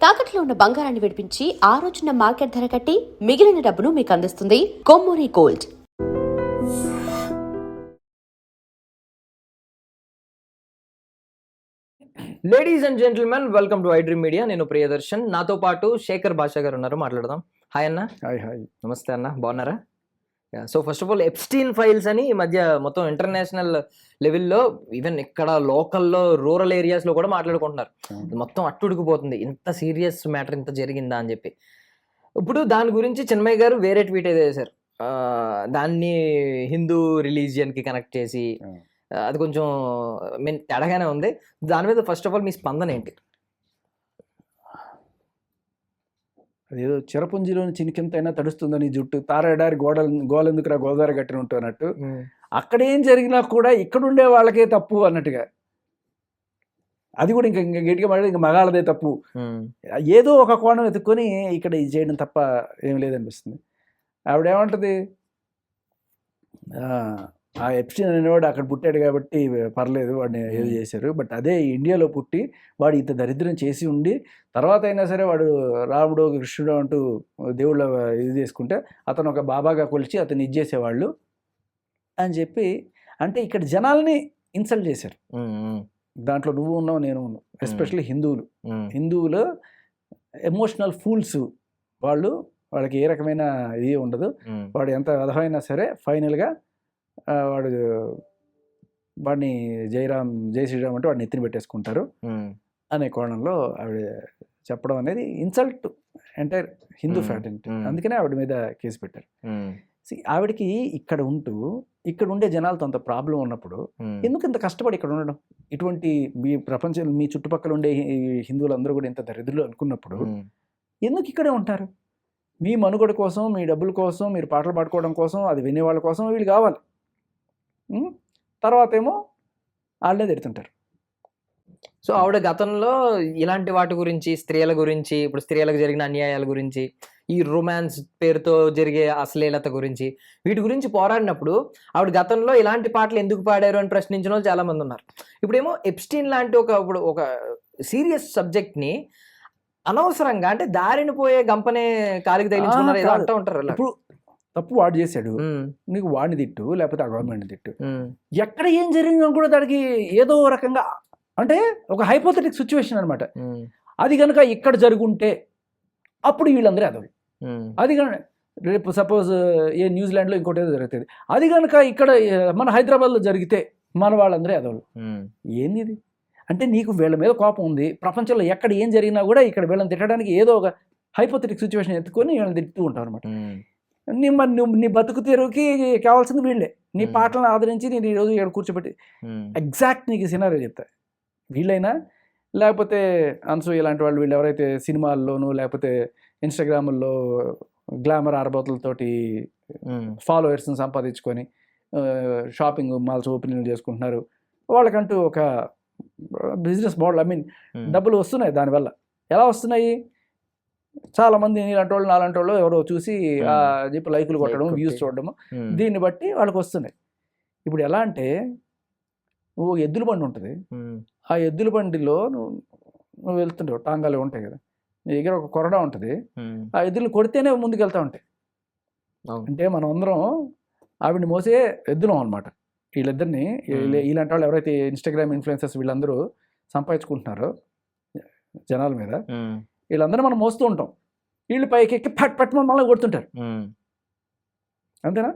తాకట్లో ఉన్న బంగారాన్ని విడిపించి ఆ రోజున మార్కెట్ ధర కట్టి మిగిలిన డబ్బును మీకు అందిస్తుంది Kommuri gold. Ladies and gentlemen, welcome to iDream media. నేను ప్రియదర్శన్, నాతో పాటు శేఖర్ భాషా గారు ఉన్నారు. మాట్లాడదాం. హాయ్ అన్న. హాయ్. నమస్తే అన్న, బాగున్నారా? So first of all, Epstein files అని ఈ మధ్య మొత్తం ఇంటర్నేషనల్ లెవెల్లో, ఈవెన్ ఇక్కడ లోకల్లో రూరల్ ఏరియాస్లో కూడా మాట్లాడుకుంటున్నారు. మొత్తం అట్టుడికిపోతుంది, ఇంత సీరియస్ మ్యాటర్ ఇంత జరిగిందా అని చెప్పి. ఇప్పుడు దాని గురించి చిన్మయ్య గారు వేరే ట్వీట్ అయితే చేశారు. దాన్ని హిందూ రిలీజియన్కి కనెక్ట్ చేసి అది కొంచెం తేడాగానే ఉంది. దాని మీద ఫస్ట్ ఆఫ్ ఆల్ మీ స్పందన ఏంటి? అదేదో చిరపుంజిలోని చినికింతైనా తడుస్తుందని జుట్టు తారేడారి గోలెందుకురా గోదావరి గట్టిన ఉంటూ అన్నట్టు, అక్కడ ఏం జరిగినా కూడా ఇక్కడుండే వాళ్ళకే తప్పు అన్నట్టుగా, అది కూడా ఇంకా గట్టిగా మాట్లాడి ఇంకా మగాళ్ళదే తప్పు, ఏదో ఒక కోణం ఎత్తుక్కొని ఇక్కడ ఇది చేయడం తప్ప ఏం లేదనిపిస్తుంది. ఆవిడేమంటుంది, ఆ ఎప్స్టీన్ అనేవాడు అక్కడ పుట్టాడు కాబట్టి పర్లేదు, వాడిని ఏదో చేశారు. బట్ అదే ఇండియాలో పుట్టి వాడు ఇంత దరిద్రం చేసి ఉండి తర్వాత అయినా సరే వాడు రాముడు కృష్ణుడు అంటూ దేవుళ్ళ ఇది చేసుకుంటే అతను ఒక బాబాగా కొలిచి అతను ఇది చేసేవాళ్ళు అని చెప్పి, అంటే ఇక్కడ జనాల్ని ఇన్సల్ట్ చేశారు. దాంట్లో నువ్వు ఉన్నావు, నేను ఉన్నావు. ఎస్పెషల్లీ హిందువులు ఎమోషనల్ ఫూల్స్ వాళ్ళు. వాళ్ళకి ఏ రకమైన ఇది ఉండదు. వాడు ఎంత విధమైనా సరే ఫైనల్గా వాడిని జై శ్రీరామ్ అంటే వాడిని ఎత్తిని పెట్టేసుకుంటారు అనే కోణంలో ఆవిడ చెప్పడం అనేది ఇన్సల్ట్ ఎంటైర్ హిందూ ఫ్యాటర్నిటీ. అందుకనే ఆవిడ మీద కేసు పెట్టారు. ఆవిడకి ఇక్కడ ఉండే జనాలతో అంత ప్రాబ్లం ఉన్నప్పుడు ఎందుకు ఇంత కష్టపడి ఇక్కడ ఉండడం? ఇటువంటి మీ ప్రపంచంలో మీ చుట్టుపక్కల ఉండే హిందువులందరూ కూడా ఇంత దరిద్రులు అనుకున్నప్పుడు ఎందుకు ఇక్కడే ఉంటారు? మీ మనుగడ కోసం, మీ డబ్బుల కోసం, మీరు పాటలు పాడుకోవడం కోసం, అది వినేవాళ్ళ కోసం వీళ్ళు కావాలి. తర్వాత ఏమో వాళ్ళే తిడుతుంటారు. సో ఆవిడ గతంలో ఇలాంటి వాటి గురించి, స్త్రీల గురించి, ఇప్పుడు స్త్రీలకు జరిగిన అన్యాయాల గురించి, ఈ రొమాన్స్ పేరుతో జరిగే అశ్లీలత గురించి, వీటి గురించి పోరాడినప్పుడు ఆవిడ గతంలో ఇలాంటి పాటలు ఎందుకు పాడారు అని ప్రశ్నించిన వాళ్ళు చాలా మంది ఉన్నారు. ఇప్పుడేమో ఎప్స్టీన్ లాంటి ఒక సీరియస్ సబ్జెక్ట్ని అనవసరంగా, అంటే దారిని పోయే గంపనే కాలికి తగిలించుకున్నారు ఏదో అంటూ ఉంటారు. ఇప్పుడు తప్పు వాడు చేశాడు, నీకు వాడిని తిట్టు, లేకపోతే ఆ గవర్నమెంట్ని తిట్టు. ఎక్కడ ఏం జరిగిందో కూడా దానికి ఏదో రకంగా, అంటే ఒక హైపోథెటిక్ సిచ్యువేషన్ అనమాట. అది కనుక ఇక్కడ జరుగుంటే అప్పుడు వీళ్ళందరూ అదవి. అది కనుక రేపు సపోజ్ న్యూజిలాండ్లో ఇంకోటి ఏదో జరుగుతుంది, అది కనుక ఇక్కడ మన హైదరాబాద్లో జరిగితే మన వాళ్ళందరూ అదవులు. ఏంది ఇది? అంటే నీకు వీళ్ళ మీద కోపం ఉంది, ప్రపంచంలో ఎక్కడ ఏం జరిగినా కూడా ఇక్కడ వీళ్ళని తిట్టడానికి ఏదో ఒక హైపోథెటిక్ సిచ్యువేషన్ ఎత్తుకొని వీళ్ళని తిట్టుతూ ఉంటారు అనమాట. నీ బతుకు తెరువుకి కావాల్సింది వీళ్ళే. నీ పాటలను ఆదరించి నేను ఈరోజు ఇక్కడ కూర్చోబెట్టి ఎగ్జాక్ట్ నీకు సినారియో చెప్తా. వీళ్ళైనా లేకపోతే అన్సూ ఇలాంటి వాళ్ళు, వీళ్ళు ఎవరైతే సినిమాల్లోనూ లేకపోతే ఇన్స్టాగ్రాముల్లో గ్లామర్ ఆరబోతులతోటి ఫాలోవర్స్ని సంపాదించుకొని షాపింగ్ మాల్స్ ఓపెనింగ్ చేసుకుంటున్నారు, వాళ్ళకంటూ ఒక బిజినెస్ మోడల్, డబ్బులు వస్తున్నాయి దానివల్ల. ఎలా వస్తున్నాయి? చాలామంది ఇలాంటి వాళ్ళు, నాలాంటి వాళ్ళు ఎవరో చూసి చెప్పి లైకులు కొట్టడం, వ్యూస్ చూడడము, దీన్ని బట్టి వాళ్ళకి వస్తున్నాయి. ఇప్పుడు ఎలా అంటే, నువ్వు ఎద్దుల బండి ఉంటుంది, ఆ ఎద్దుల బండిలో నువ్వు వెళ్తుంటావు, టాంగాలు ఉంటాయి కదా, నీ దగ్గర ఒక కొరడా ఉంటుంది, ఆ ఎద్దులు కొడితేనే ముందుకు వెళ్తా ఉంటాయి. అంటే మనం అందరం ఆవిడ్ని మోసే ఎద్దులం అనమాట. వీళ్ళిద్దరిని, ఇలాంటి వాళ్ళు ఎవరైతే ఇన్స్టాగ్రామ్ ఇన్ఫ్లుయెన్సర్స్ వీళ్ళందరూ సంపాదించుకుంటున్నారో జనాల మీద, వీళ్ళందరూ మనం మోస్తూ ఉంటాం. వీళ్ళు పైకి ఎక్కి పట్ మమ్మల్ని కొడుతుంటారు. అంతేనా?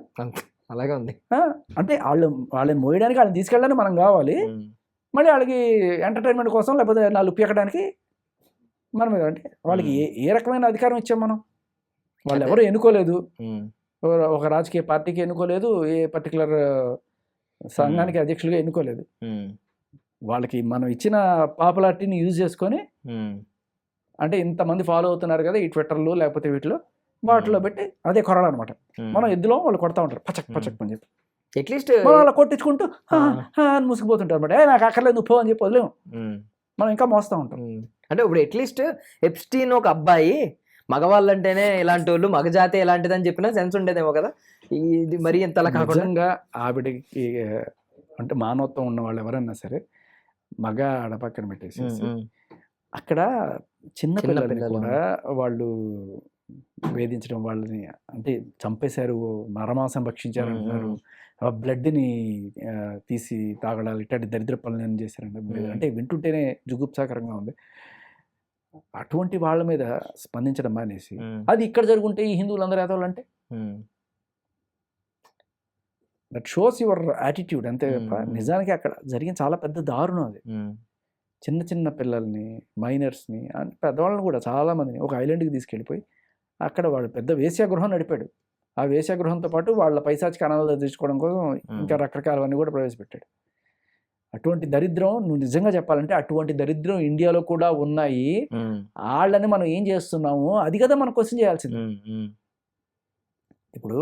అలాగే ఉంది. అంటే వాళ్ళని మోయడానికి, వాళ్ళని తీసుకెళ్ళడానికి మనం కావాలి, మళ్ళీ వాళ్ళకి ఎంటర్టైన్మెంట్ కోసం లేకపోతే నాలుగు పీకడానికి మన మీద. అంటే వాళ్ళకి ఏ రకమైన అధికారం ఇచ్చాం మనం? వాళ్ళు ఎవరు ఎన్నుకోలేదు, ఒక రాజకీయ పార్టీకి ఎన్నుకోలేదు, ఏ పర్టికులర్ సంఘానికి అధ్యక్షులుగా ఎన్నుకోలేదు. వాళ్ళకి మనం ఇచ్చిన పాపులారిటీని యూజ్ చేసుకొని, అంటే ఇంతమంది ఫాలో అవుతున్నారు కదా ఈ ట్విట్టర్లు లేకపోతే వీటిలో, వాటిలో పెట్టి అదే కొరడా అనమాట. మనం ఎద్దులో వాళ్ళు కొడతా ఉంటారు పచక్ అని చెప్పి, అట్లీస్ట్ అలా కొట్టించుకుంటూ అని ముసుకుపోతుంటారు అనమాట. నాకు అక్కర్లేదు నువ్వు పో అని చెప్పి వదిలేము, మనం ఇంకా మోస్తూ ఉంటాం. అంటే ఇప్పుడు అట్లీస్ట్ ఎప్స్టీన్ ఒక అబ్బాయి, మగవాళ్ళు అంటేనే ఇలాంటి వాళ్ళు, మగజాతే ఇలాంటిదని చెప్పినా సెన్స్ ఉండేదేమో కదా. ఇది మరి ఇంతలా కాకుండా ఆవిడకి అంటే మానవత్వం ఉన్న వాళ్ళు ఎవరన్నా సరే మగ ఆడపక్కన పెట్టేసి అక్కడ చిన్న పిల్లల్ని పిల్లలు. కూడా వాళ్ళు వేధించడం, వాళ్ళని అంటే చంపేశారు, నరమాంసం భక్షించారు అంటున్నారు, ఆ బ్లడ్ని తీసి తాగడాలు, ఇట్లాంటి దరిద్ర పనులను చేశారంట. అంటే వింటుంటేనే జుగుప్సాకరంగా ఉంది. అటువంటి వాళ్ళ మీద స్పందించడం మానేసి అది ఇక్కడ జరుగుంటే ఈ హిందువులందరూ ఏదోళ్ళంటే దట్ షోస్ యువర్ యాటిట్యూడ్ అంతే తప్ప నిజానికి అక్కడ జరిగిన చాలా పెద్ద దారుణం అది. చిన్న చిన్న పిల్లల్ని, మైనర్స్ని, పెద్దవాళ్ళని కూడా చాలామందిని ఒక ఐలాండ్కి తీసుకెళ్ళిపోయి అక్కడ వాడు పెద్ద వేశ్యాగృహం నడిపాడు. ఆ వేశ్యాగృహంతో పాటు వాళ్ళ పైశాచిక ఆనందాలు తీర్చుకోవడం కోసం ఇంకా రకరకాలవన్నీ కూడా ప్రవేశపెట్టాడు. అటువంటి దరిద్రం, నువ్వు నిజంగా చెప్పాలంటే అటువంటి దరిద్రం ఇండియాలో కూడా ఉన్నాయి. వాళ్ళని మనం ఏం చేస్తున్నాము అది కదా మనం క్వశ్చన్ చేయాల్సింది. ఇప్పుడు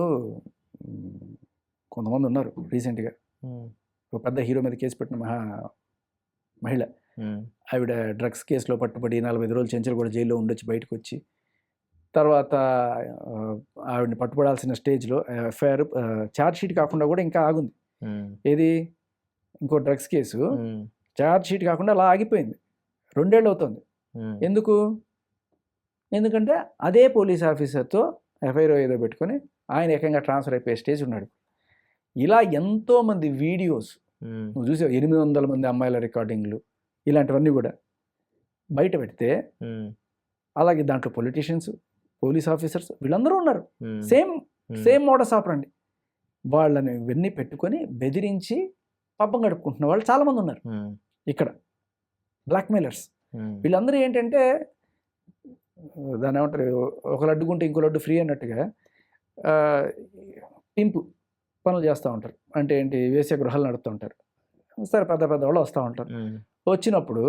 కొంతమంది ఉన్నారు రీసెంట్గా ఒక పెద్ద హీరో మీద కేసు పెట్టిన మహిళ, ఆవిడ డ్రగ్స్ కేసులో పట్టుబడి 45 రోజులు చెంచలు కూడా జైల్లో ఉండొచ్చి బయటకు వచ్చి తర్వాత ఆవిడని పట్టుబడాల్సిన స్టేజ్లో ఎఫ్ఐఆర్ ఛార్జ్ షీట్ కాకుండా కూడా ఇంకా ఆగుంది. ఏది ఇంకో డ్రగ్స్ కేసు ఛార్జ్ షీట్ కాకుండా అలా ఆగిపోయింది. 2 ఏళ్ళు అవుతుంది. ఎందుకంటే అదే పోలీస్ ఆఫీసర్తో ఎఫ్ఐఆర్ ఏదో పెట్టుకొని ఆయన ఏకంగా ట్రాన్స్ఫర్ అయిపోయే స్టేజ్ ఉన్నాడు. ఇలా ఎంతోమంది వీడియోస్ నువ్వు చూసావు, 800 మంది అమ్మాయిల రికార్డింగ్లు, ఇలాంటివన్నీ కూడా బయట పెడితే అలాగే దాంట్లో పొలిటీషియన్స్, పోలీస్ ఆఫీసర్స్ వీళ్ళందరూ ఉన్నారు. Same modus ఆపరండి. వాళ్ళని ఇవన్నీ పెట్టుకొని బెదిరించి పబ్బం గడుపుకుంటున్న వాళ్ళు చాలామంది ఉన్నారు ఇక్కడ, బ్లాక్మెయిలర్స్. వీళ్ళందరూ ఏంటంటే దాన్ని ఏమంటారు, ఒక లడ్డుకుంటే ఇంకో లడ్డు ఫ్రీ అన్నట్టుగా పింపు పనులు చేస్తూ ఉంటారు. అంటే ఏంటి, వేసే గృహాలు నడుపుతూ ఉంటారు. సరే పెద్ద పెద్ద వాళ్ళు వస్తూ ఉంటారు. వచ్చినప్పుడు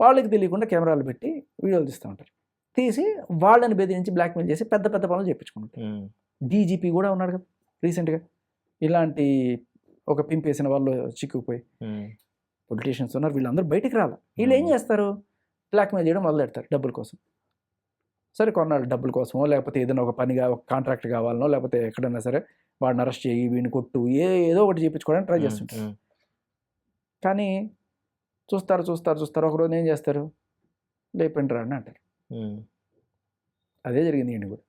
వాళ్ళకి తెలియకుండా కెమెరాలు పెట్టి వీడియోలు తీస్తూ ఉంటారు. తీసి వాళ్ళని బెదిరించి బ్లాక్మెయిల్ చేసి పెద్ద పెద్ద పనులు చేయించుకుంటారు. డీజీపీ కూడా ఉన్నాడు కదా రీసెంట్గా, ఇలాంటి ఒక పింపేసిన వాళ్ళు చిక్కుపోయి. పొలిటీషియన్స్ ఉన్నారు, వీళ్ళందరూ బయటికి రాలి. వీళ్ళు ఏం చేస్తారు, బ్లాక్మెయిల్ చేయడం మొదలెడతారు డబ్బుల కోసం. సరే కొన్నాళ్ళు డబ్బుల కోసమో, లేకపోతే ఏదైనా ఒక పనిగా ఒక కాంట్రాక్ట్ కావాలనో, లేకపోతే ఎక్కడైనా సరే వాడిని అరెస్ట్ చేయి, వీడిని కొట్టు, ఏదో ఒకటి చేయించుకోవడానికి ట్రై చేస్తుంటారు. కానీ చూస్తారు ఒకరోజు ఏం చేస్తారు, లేపండి రా అని అంటారు. అదే జరిగింది ఈయన కూడా.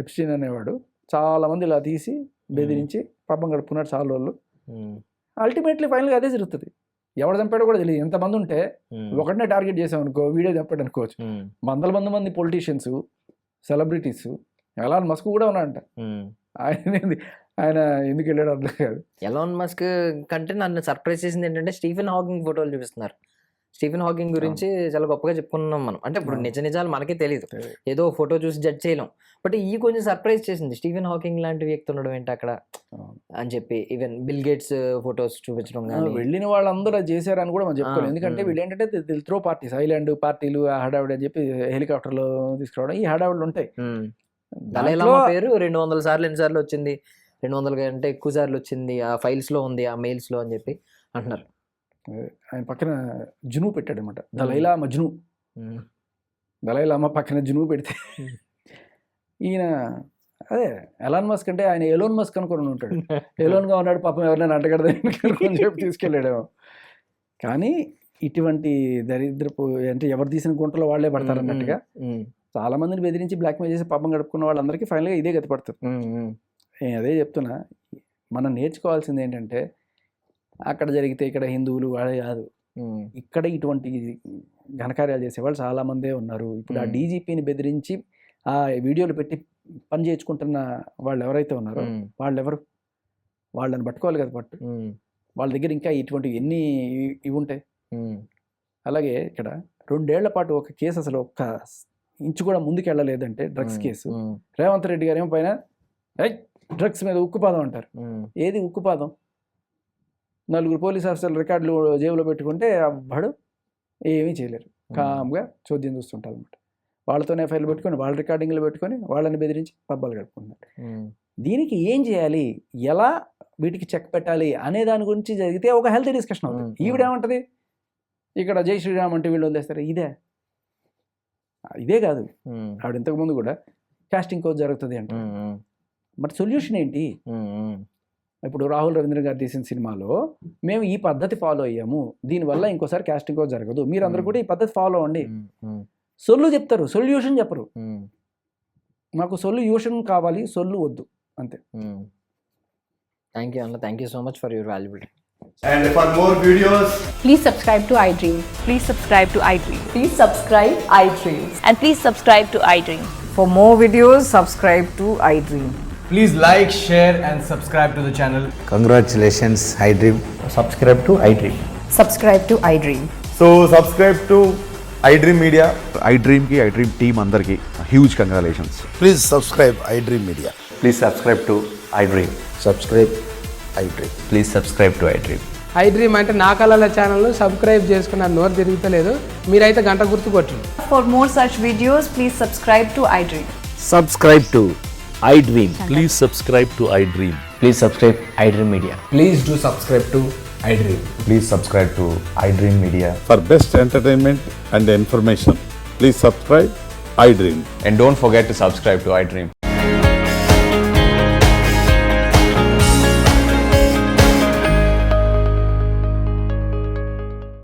ఎప్స్టీన్ అనేవాడు చాలామంది ఇలా తీసి బెదిరించి పాపం గడుపుకున్నాడు చాలా రోజులు. అల్టిమేట్లీ ఫైనల్గా అదే జరుగుతుంది. ఎవడు చంపాడో కూడా తెలియదు. ఎంతమంది ఉంటే ఒకటినే టార్గెట్ చేసాం అనుకో, వీడియో చంపాడు అనుకోవచ్చు. వందల మంది పొలిటీషియన్స్, సెలబ్రిటీస్, ఎలాన్ మస్క్ కూడా ఉన్నాడంట. ఆయన ఎందుకు వెళ్ళాడు అర్థం కాదు. ఎలాన్ మస్క్ కంటే నన్ను సర్ప్రైజ్ చేసింది ఏంటంటే స్టీఫెన్ హాకింగ్ ఫోటోలు చూపిస్తున్నారు. స్టీఫెన్ హాకింగ్ గురించి చాలా గొప్పగా చెప్పుకున్నాం మనం. అంటే ఇప్పుడు నిజాలు మనకే తెలియదు, ఏదో ఫోటో చూసి జడ్జ్ చేయలేం. బట్ ఈ కొంచెం సర్ప్రైజ్ చేసింది, స్టీఫెన్ హాకింగ్ లాంటి వ్యక్తి ఉండడం ఏంటి అక్కడ అని చెప్పి. ఈవెన్ బిల్ గేట్స్ ఫొటోస్ చూపించడం కానీ, వెళ్ళిన వాళ్ళందరూ అది చేశారని కూడా మనం చెప్పుకోవాలి. ఎందుకంటే వీళ్ళు ఏంటంటే త్రో పార్టీస్, ఐలాండ్ పార్టీలు, హడావిడి అని చెప్పి హెలికాప్టర్లో తీసుకురావడం, ఈ హడావిడులు ఉంటాయి. దలైలామా పేరు 200 సార్లు ఎన్నిసార్లు వచ్చింది, 200 కంటే ఎక్కువ సార్లు వచ్చింది, ఆ ఫైల్స్లో ఉంది, ఆ మెయిల్స్లో అని చెప్పి అంటున్నారు. ఆయన పక్కన జును పెట్టాడు అనమాట, దలైలామా జును. దలైలామా పక్కన జును పెడితే ఈయన అదే ఎలాన్ మస్క్ అంటే ఆయన ఎలోన్ మస్క్ అనుకుని ఉంటాడు. ఎలోన్గా ఉన్నాడు పాపం, ఎవరైనా అంటగడదని చెప్పి తీసుకెళ్ళాడేమో. కానీ ఇటువంటి దరిద్రపు అంటే ఎవరు తీసిన గుంటలో వాళ్ళే పడతారు అన్నట్టుగా చాలా మందిని బెదిరించి బ్లాక్మెయిల్ చేసి పాపం గడుపుకున్న వాళ్ళందరికీ ఫైనల్గా ఇదే గతి పడుతుంది. నేను అదే చెప్తున్నా, మనం నేర్చుకోవాల్సింది ఏంటంటే అక్కడ జరిగితే ఇక్కడ హిందువులు వాళ్ళే కాదు, ఇక్కడ ఇటువంటి ఘనకార్యాలు చేసేవాళ్ళు చాలామందే ఉన్నారు. ఇప్పుడు ఆ డీజీపీని బెదిరించి ఆ వీడియోలు పెట్టి పని చేయించుకుంటున్న వాళ్ళు ఎవరైతే ఉన్నారో వాళ్ళు ఎవరు, వాళ్ళని పట్టుకోవాలి కదా పట్టు. వాళ్ళ దగ్గర ఇంకా ఇటువంటి ఎన్ని ఇవి ఉంటాయి. అలాగే ఇక్కడ 2 ఏళ్ల పాటు ఒక కేసు అసలు ఒక్క ఇంచు కూడా ముందుకు వెళ్ళలేదంటే డ్రగ్స్ కేసు. రేవంత్ రెడ్డి గారు ఏమో పైన డ్రగ్స్ మీద ఉక్కుపాదం అంటారు. ఏది ఉక్కుపాదం? 4 పోలీస్ ఆఫీసర్లు రికార్డులు జేబులో పెట్టుకుంటే అవ్వడు ఏమీ చేయలేరు, కామ్గా చోద్యం చూస్తుంటారు అనమాట. వాళ్ళతోనే ఎఫ్ఐఆర్లు పెట్టుకొని, వాళ్ళ రికార్డింగ్లు పెట్టుకొని వాళ్ళని బెదిరించి పబ్బాలు గడుపుకుంటారు. దీనికి ఏం చేయాలి, ఎలా వీటికి చెక్ పెట్టాలి అనే దాని గురించి జరిగితే ఒక హెల్తీ డిస్కషన్ అవుతుంది. ఈవిడేమంటది, ఇక్కడ జై శ్రీరామ్ అంటే వీళ్ళు వదిలేస్తారు, ఇదే కాదు. ఆవిడ ఇంతకుముందు కూడా కాస్టింగ్ కోచ్ జరుగుతుంది అంటే, మరి సొల్యూషన్ ఏంటి? ఇప్పుడు రాహుల్ రవీంద్ర గారు తీసిన సినిమాలో మేము ఈ పద్ధతి ఫాలో అయ్యాము, దీనివల్ల ఇంకోసారి కాస్టింగ్ జరగదు, మీరందరూ కూడా ఈ పద్ధతి ఫాలో అవ్వండి. సొల్లు చెప్తారు, సొల్యూషన్ చెప్పరు. మాకు సొల్యూషన్ కావాలి, సొల్లు వద్దు, అంతే. థ్యాంక్ యూ అన్న, thank you so much for your valuable. And for more videos, Please subscribe to iDream. Please subscribe to iDream. Please subscribe iDream. And please subscribe to iDream. For more videos, subscribe to iDream. please like, share and subscribe to the channel. Congratulations, iDream. Subscribe to iDream. Subscribe to iDream. So subscribe to iDream Media. iDream की iDream team अंदर की huge congratulations. Please subscribe iDream Media. Please subscribe to iDream. Subscribe iDream. Please subscribe to iDream. iDream అంటే నా కళల channel subscribe చేసుకున్న నోరు తిరుగుతలేదు, మీరైతే గంట గుర్తు కొట్టండి. For more such videos, please subscribe to iDream. Subscribe to iDream. Please subscribe to iDream. Please subscribe iDream Media. Please do subscribe to iDream. Please subscribe to iDream Media. For best entertainment and information, please subscribe iDream. And don't forget to subscribe to iDream.